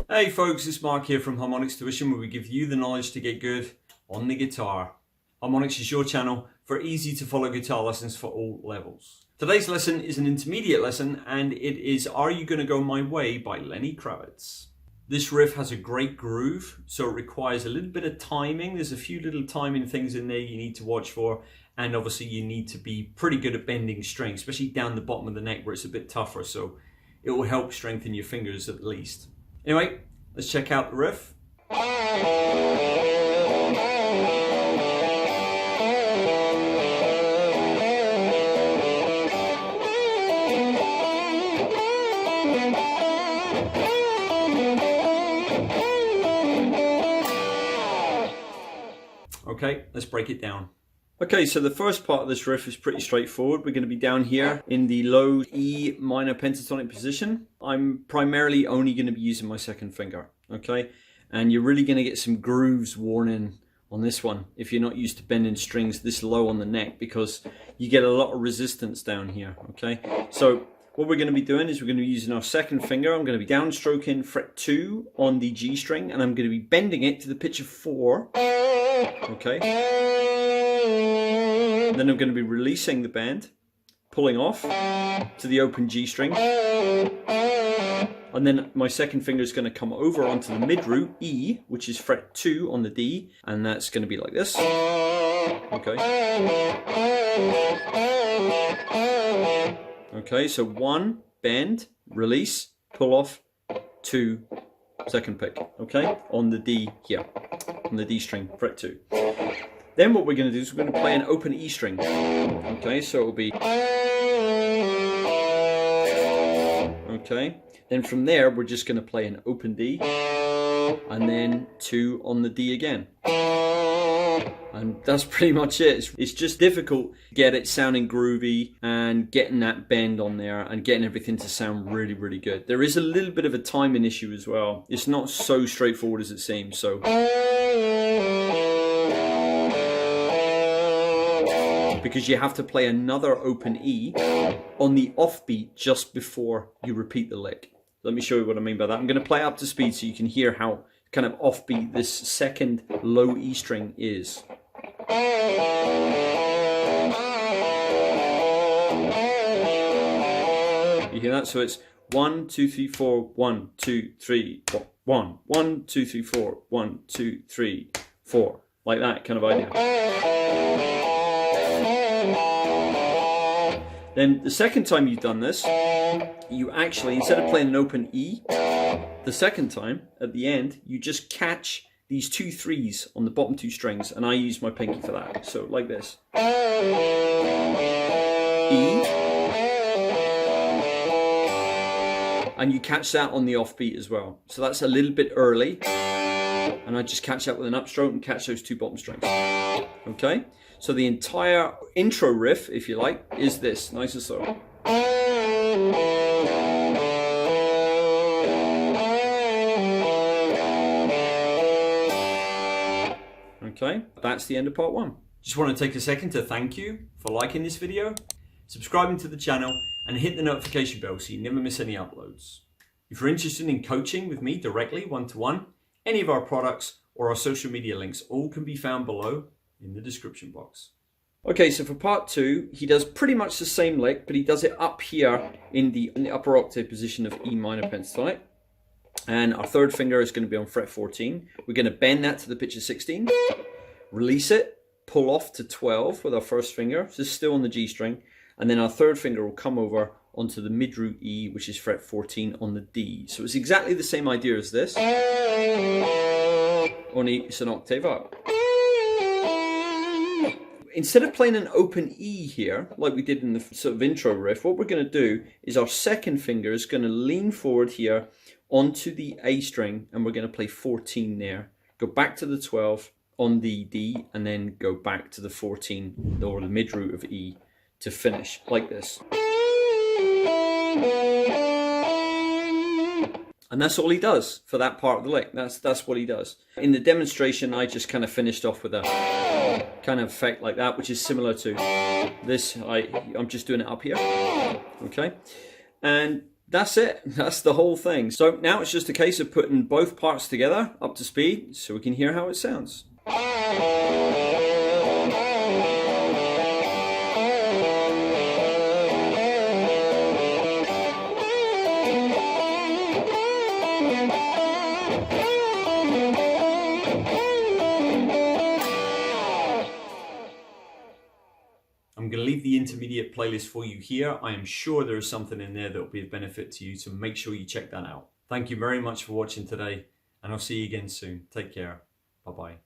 Hey folks, it's Mark here from Harmonix Tuition, where we give you the knowledge to get good on the guitar. Harmonix is your channel for easy to follow guitar lessons for all levels. Today's lesson is an intermediate lesson, and it is Are You Gonna Go My Way by Lenny Kravitz. This riff has a great groove, so it requires a little bit of timing. There's a few little timing things in there you need to watch for, and obviously you need to be pretty good at bending strings, especially down the bottom of the neck where it's a bit tougher, so it will help strengthen your fingers at least. Anyway, let's check out the riff. Okay, let's break it down. Okay, so the first part of this riff is pretty straightforward. We're going to be down here in the low E minor pentatonic position. I'm primarily only going to be using my second finger, okay? And you're really going to get some grooves worn in on this one if you're not used to bending strings this low on the neck, because you get a lot of resistance down here, okay? So what we're going to be doing is we're going to be using our second finger. I'm going to be downstroking fret 2 on the G string, and I'm going to be bending it to the pitch of 4, okay? Then I'm going to be releasing the bend, pulling off to the open G string, and then my second finger is going to come over onto the mid root E, which is fret 2 on the D, and that's going to be like this, okay? Okay, so 1, bend, release, pull off, 2, second pick, okay? On the D here, on the D string, fret 2. Then what we're going to do is we're going to play an open E string. Okay, so it will be... Okay, then from there we're just going to play an open D, and then 2 on the D again. And that's pretty much it. It's just difficult to get it sounding groovy and getting that bend on there and getting everything to sound really, really good. There is a little bit of a timing issue as well. It's not so straightforward as it seems, so... because you have to play another open E on the offbeat just before you repeat the lick. Let me show you what I mean by that. I'm going to play up to speed so you can hear how kind of offbeat this second low E string is. You hear that? So it's 1, 2, 3, 4, 1, 2, 3, 1, 1, 2, 3, 4, 1, 2, 3, 4. Like that kind of idea. Then the second time you've done this, you actually, instead of playing an open E, the second time, at the end, you just catch these 2 3s on the bottom 2 strings, and I use my pinky for that. So like this. E. And you catch that on the offbeat as well. So that's a little bit early. And I just catch that with an upstroke and catch those 2 bottom strings. Okay? So the entire intro riff, if you like, is this, nice and slow. Okay, that's the end of part 1. Just want to take a second to thank you for liking this video, subscribing to the channel, and hit the notification bell so you never miss any uploads. If you're interested in coaching with me directly, one-to-one, any of our products or our social media links all can be found below in the description box. Okay, so for part 2, he does pretty much the same lick, but he does it up here in the upper octave position of E minor pentatonic. And our third finger is going to be on fret 14. We're going to bend that to the pitch of 16, release it, pull off to 12 with our first finger. So this is still on the G string. And then our third finger will come over onto the mid root E, which is fret 14 on the D. So it's exactly the same idea as this, only it's an octave up. Instead of playing an open E here, like we did in the sort of intro riff, what we're going to do is our second finger is going to lean forward here onto the A string, and we're going to play 14 there. Go back to the 12 on the D, and then go back to the 14 or the mid root of E to finish, like this. And that's all he does for that part of the lick. That's what he does. In the demonstration, I just kind of finished off with a kind of effect like that, which is similar to this. I'm just doing it up here, okay? And that's it. That's the whole thing. So now it's just a case of putting both parts together up to speed so we can hear how it sounds. I'm going to leave the intermediate playlist for you here. I am sure there is something in there that will be of benefit to you, so make sure you check that out. Thank you very much for watching today, and I'll see you again soon. Take care. Bye-bye.